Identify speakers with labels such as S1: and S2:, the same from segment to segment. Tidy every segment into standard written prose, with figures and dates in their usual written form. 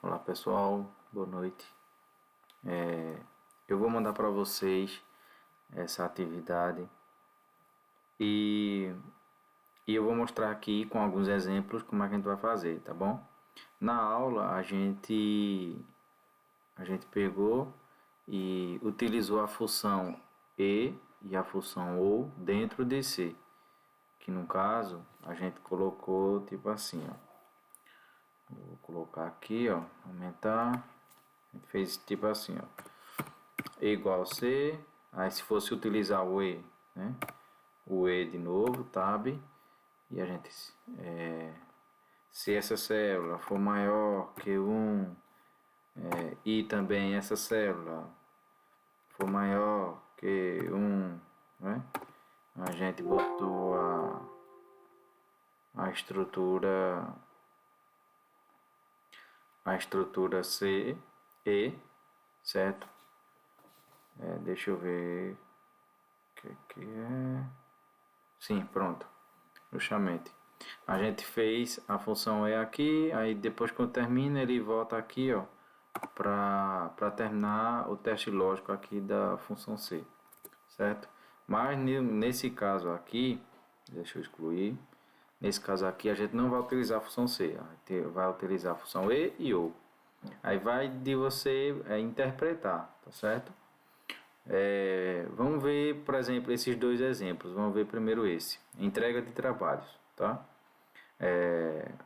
S1: Olá pessoal, boa noite. Eu vou mandar para vocês essa atividade e eu vou mostrar aqui com alguns exemplos como é que a gente vai fazer, tá bom? Na aula a gente pegou e utilizou a função e a função ou dentro de C, que no caso a gente colocou tipo assim, ó. Vou colocar aqui, ó, aumentar. A gente fez tipo assim, ó, E igual a C. Aí se fosse utilizar o E, né? O E de novo, tab. E a gente, se essa célula for maior que 1, e também essa célula for maior que 1, né? A gente botou a estrutura C, E, certo? Deixa eu ver o que é. Sim, pronto. Justamente. A gente fez a função E aqui, aí depois quando termina ele volta aqui, ó, para terminar o teste lógico aqui da função C, certo? Mas nesse caso aqui, deixa eu excluir. Nesse caso aqui a gente não vai utilizar a função C, a gente vai utilizar a função E e OU. Aí vai de você interpretar, tá certo? Vamos ver, por exemplo, esses dois exemplos. Vamos ver primeiro esse, entrega de trabalhos, tá?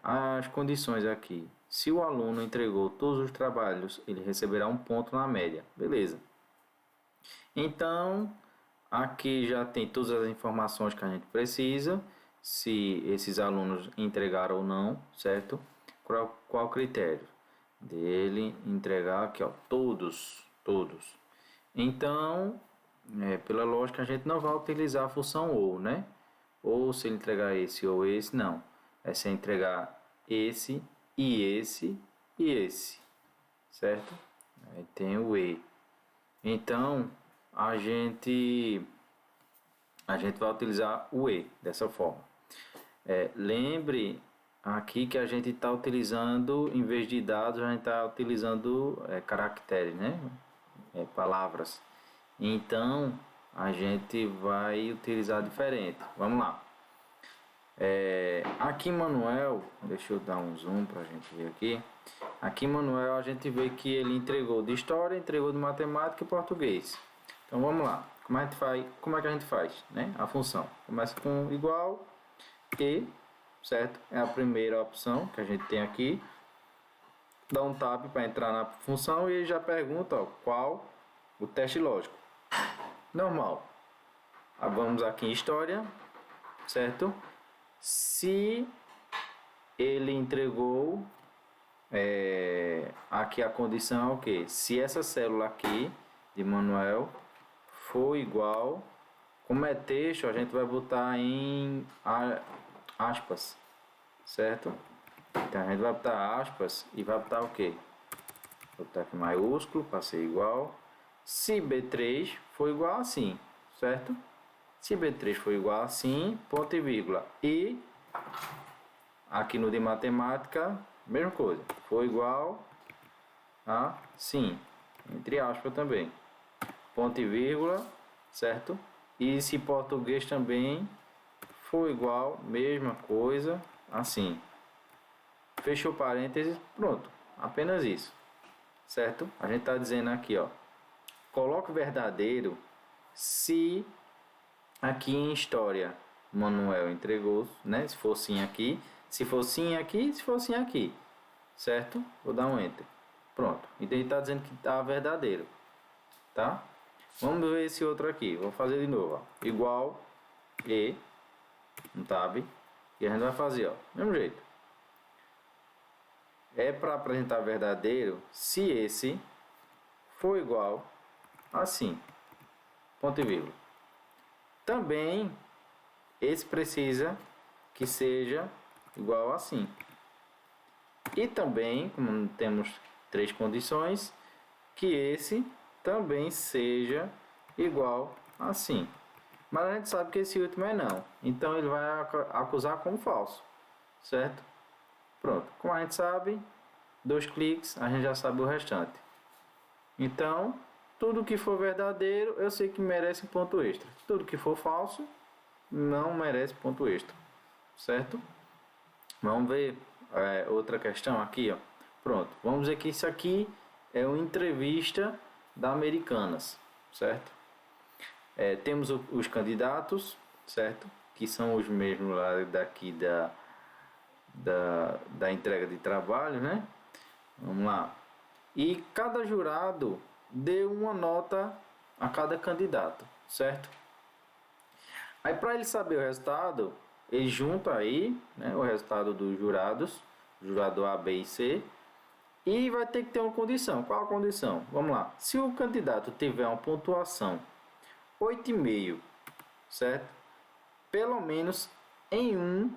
S1: As condições aqui. Se o aluno entregou todos os trabalhos, ele receberá um ponto na média, beleza? Então, aqui já tem todas as informações que a gente precisa, se esses alunos entregaram ou não, certo? Qual o critério? Dele entregar aqui, ó, todos. Então, pela lógica, a gente não vai utilizar a função ou, né? Ou se ele entregar esse ou esse, não. É se entregar esse e esse e esse, certo? Aí tem o E. Então, a gente vai utilizar o E dessa forma. Lembre aqui que a gente está utilizando, em vez de dados, a gente está utilizando caracteres, né? Palavras. Então, a gente vai utilizar diferente. Vamos lá. Aqui em Manuel, deixa eu dar um zoom para a gente ver aqui. Aqui em Manuel a gente vê que ele entregou de história, entregou de matemática e português. Então vamos lá. Como é que a gente faz, né? A função começa com igual e, certo? É a primeira opção que a gente tem aqui. Dá um tab para entrar na função e já pergunta, ó, qual o teste lógico. Normal. Vamos aqui em história, certo? Se ele entregou, aqui a condição é o que? Se essa célula aqui de Manuel for igual, como é texto, a gente vai botar em aspas, certo? Então a gente vai botar aspas e vai botar o que? Vou botar aqui maiúsculo para ser igual. Se B3 for igual assim, certo? Se B3 for igual assim, ponto e vírgula. E aqui no de matemática, mesma coisa. For igual a sim, entre aspas também. Ponto e vírgula, certo? E se português também for igual, mesma coisa, assim. Fechou parênteses, pronto. Apenas isso, certo? A gente está dizendo aqui, ó. Coloque verdadeiro se aqui em história Manuel entregou, né? Se for sim aqui, se for sim aqui, se for sim aqui, certo? Vou dar um enter. Pronto. Então ele está dizendo que está verdadeiro, tá? Vamos ver esse outro aqui. Vou fazer de novo, ó. Igual e um tab e a gente vai fazer, ó, mesmo jeito. É para apresentar verdadeiro se esse for igual assim, ponto e vírgula. Também esse precisa que seja igual assim. E também, como temos três condições, que esse também seja igual assim. Mas a gente sabe que esse último é não. Então ele vai acusar como falso, certo? Pronto. Como a gente sabe, 2 cliques, a gente já sabe o restante. Então, tudo que for verdadeiro, eu sei que merece ponto extra. Tudo que for falso, não merece ponto extra, certo? Vamos ver outra questão aqui, ó. Pronto, vamos dizer que isso aqui é uma entrevista da Americanas, certo? Temos os candidatos, certo? Que são os mesmos lá daqui da entrega de trabalho, né? Vamos lá. E cada jurado deu uma nota a cada candidato, certo? Aí para ele saber o resultado, ele junta aí, né, o resultado dos jurados, jurado A, B e C, e vai ter que ter uma condição. Qual a condição? Vamos lá. Se o candidato tiver uma pontuação 8,5, certo? Pelo menos em um,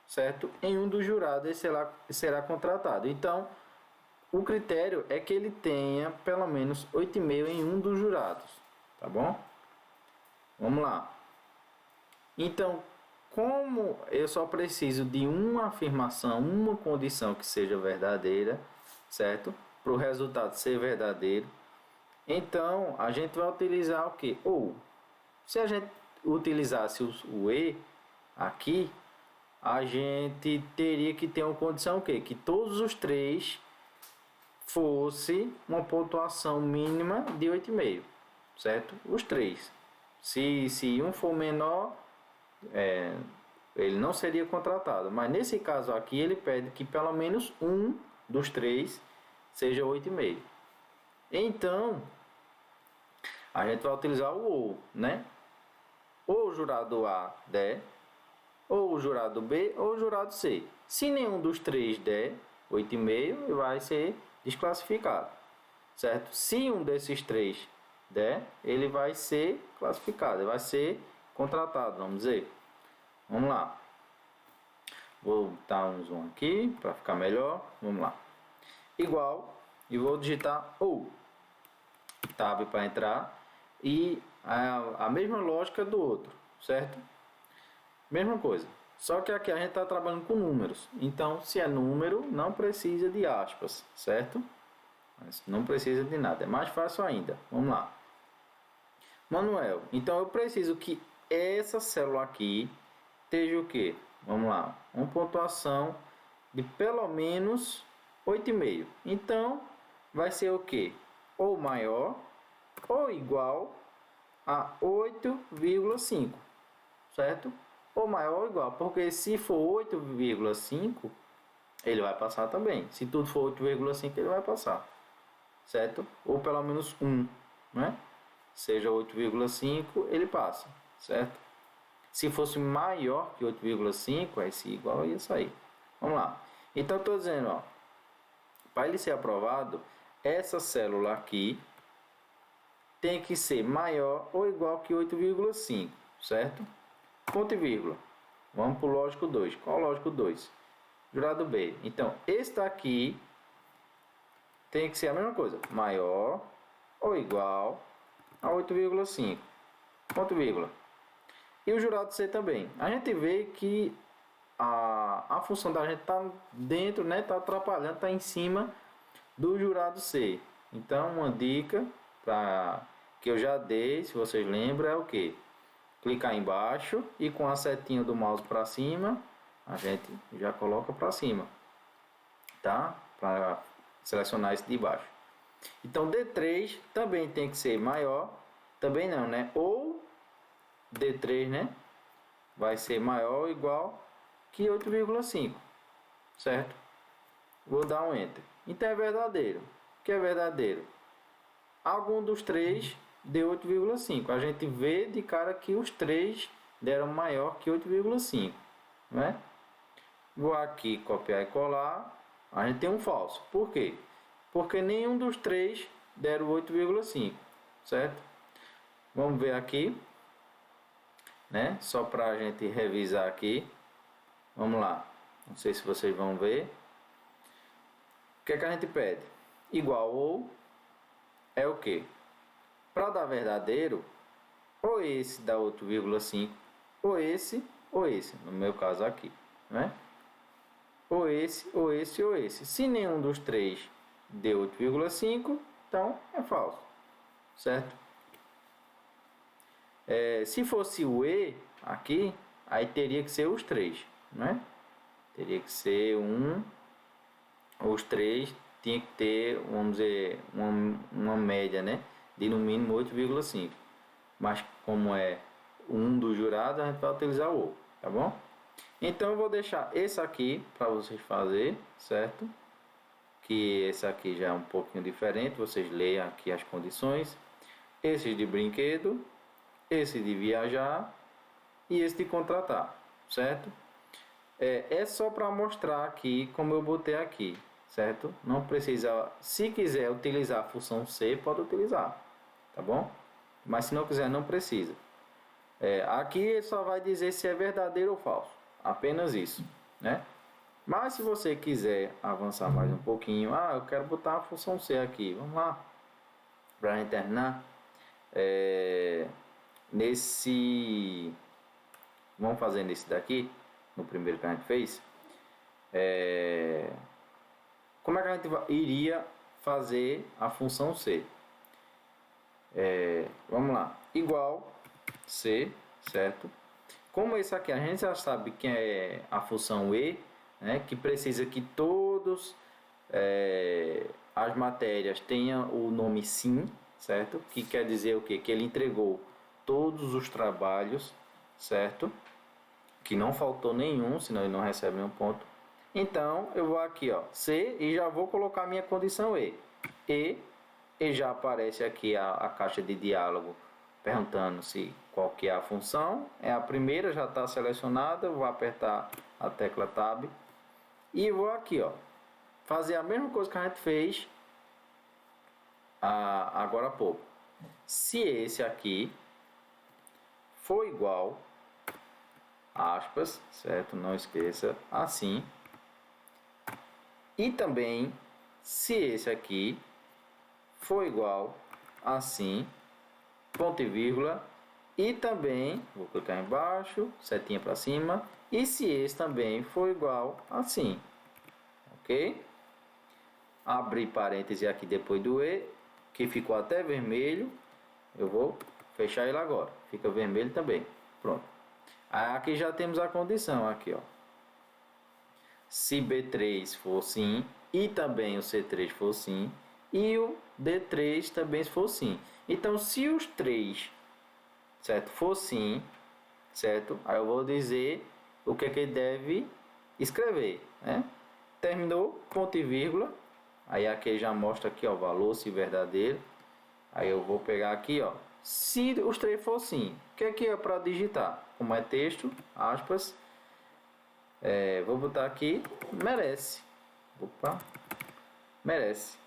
S1: certo? Em um dos jurados ele será contratado. Então, o critério é que ele tenha pelo menos 8,5 em um dos jurados, tá bom? Vamos lá. Então, como eu só preciso de uma afirmação, uma condição que seja verdadeira, certo? Para o resultado ser verdadeiro, então a gente vai utilizar o que? Ou, se a gente utilizasse o E aqui, a gente teria que ter uma condição o quê? Que todos os três fosse uma pontuação mínima de 8,5, certo? Os três. Se um for menor, ele não seria contratado. Mas nesse caso aqui, ele pede que pelo menos um dos três seja 8,5. Então, a gente vai utilizar o ou, né? Ou o jurado A der, ou o jurado B, ou o jurado C. Se nenhum dos três der 8,5, vai ser desclassificado, certo? Se um desses três der, ele vai ser classificado, ele vai ser contratado, vamos dizer. Vamos lá. Vou botar um zoom aqui para ficar melhor. Vamos lá. Igual, e vou digitar ou. Tab para entrar. E a mesma lógica do outro, certo? Mesma coisa. Só que aqui a gente está trabalhando com números. Então, se é número, não precisa de aspas, certo? Mas não precisa de nada. É mais fácil ainda. Vamos lá. Manuel, então eu preciso que essa célula aqui esteja o quê? Vamos lá. Uma pontuação de pelo menos 8,5. Então, vai ser o quê? Ou maior ou igual a 8,5, certo? Ou maior ou igual, porque se for 8,5, ele vai passar também. Se tudo for 8,5, ele vai passar, certo? Ou pelo menos 1, né? Seja 8,5, ele passa, certo? Se fosse maior que 8,5, esse igual ia sair. Vamos lá. Então, estou dizendo, ó, para ele ser aprovado, essa célula aqui tem que ser maior ou igual que 8,5, certo? Ponto e vírgula. Vamos para o lógico 2. Qual o lógico 2? Jurado B. Então, esse daqui tem que ser a mesma coisa. Maior ou igual a 8,5. Ponto e vírgula. E o jurado C também. A gente vê que a função da gente está dentro, né? Está atrapalhando, está em cima do jurado C. Então, uma dica que eu já dei, se vocês lembram, é o que? Clicar embaixo e com a setinha do mouse para cima, a gente já coloca para cima, tá? Para selecionar esse de baixo. Então, D3 também tem que ser maior, também não, né? Ou D3, né? Vai ser maior ou igual que 8,5, certo? Vou dar um Enter. Então é verdadeiro. O que é verdadeiro? Algum dos três deu 8,5. A gente vê de cara que os três deram maior que 8,5, né? Vou aqui copiar e colar. A gente tem um falso. Por quê? Porque nenhum dos três deram 8,5, certo? Vamos ver aqui, né? Só para a gente revisar aqui. Vamos lá. Não sei se vocês vão ver. O que é que a gente pede? Igual ou é o que? Para dar verdadeiro, ou esse dá 8,5, ou esse, no meu caso aqui, né? ou esse, ou esse, ou esse. Se nenhum dos três deu 8,5, então é falso, certo? Se fosse o E aqui, aí teria que ser os três, né? Teria que ser os três tinha que ter, vamos dizer, uma média, né? De no mínimo 8,5. Mas como é um dos jurados, a gente vai utilizar o outro, tá bom? Então eu vou deixar esse aqui para vocês fazer, certo? Que esse aqui já é um pouquinho diferente, vocês leiam aqui as condições. Esse de brinquedo, esse de viajar e esse de contratar, certo? É só para mostrar aqui como eu botei aqui, certo? Não precisa, se quiser utilizar a função C, pode utilizar, tá bom? Mas se não quiser, não precisa. Aqui só vai dizer se é verdadeiro ou falso, apenas isso, né? Mas se você quiser avançar mais um pouquinho, eu quero botar a função C aqui, vamos lá, para a gente terminar. Vamos fazer nesse daqui, no primeiro que a gente fez. Como é que a gente iria fazer a função C? Vamos lá, igual C, certo? Como esse aqui a gente já sabe que é a função E, né, que precisa que todos as matérias tenham o nome sim, certo? Que quer dizer o quê? Que ele entregou todos os trabalhos, certo? Que não faltou nenhum, senão ele não recebe nenhum ponto. Então eu vou aqui, ó, C, e já vou colocar minha condição E já aparece aqui a caixa de diálogo perguntando se qual que é a função. É a primeira, já está selecionada, vou apertar a tecla Tab e vou aqui, ó, fazer a mesma coisa que a gente fez agora há pouco. Se esse aqui for igual, aspas, certo? Não esqueça, assim. E também, se esse aqui for igual, assim, ponto e vírgula, e também, vou clicar embaixo, setinha para cima, e se esse também for igual, assim, ok? Abrir parêntese aqui depois do E, que ficou até vermelho, eu vou fechar ele agora, fica vermelho também, pronto. Aqui já temos a condição, aqui ó, se B3 for sim, e também o C3 for sim, e o D3 também for sim. Então, se os três, certo, for sim, certo, aí eu vou dizer o que é que ele deve escrever, né? Terminou, ponto e vírgula, aí aqui já mostra aqui, ó, valor, se verdadeiro. Aí eu vou pegar aqui, ó, se os três for sim, o que é que é para digitar? Como é texto, aspas, vou botar aqui, merece. Opa, merece.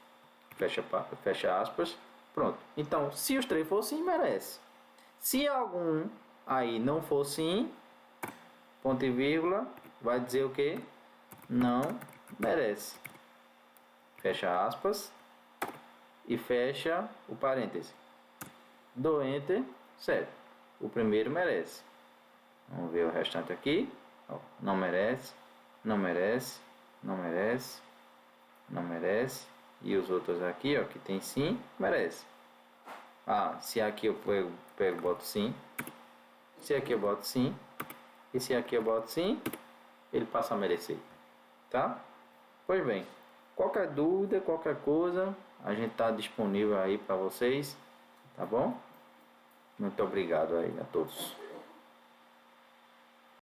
S1: Fecha aspas. Pronto. Então, se os três for sim, merece. Se algum aí não for sim, ponto e vírgula, vai dizer o que? Não merece. Fecha aspas. E fecha o parêntese. Dou Enter, certo. O primeiro merece. Vamos ver o restante aqui. Não merece, não merece, não merece, não merece. E os outros aqui, ó, que tem sim, merece. Se aqui eu pego boto sim. Se aqui eu boto sim. E se aqui eu boto sim, ele passa a merecer. Tá? Pois bem, qualquer dúvida, qualquer coisa, a gente está disponível aí para vocês. Tá bom? Muito obrigado aí a todos.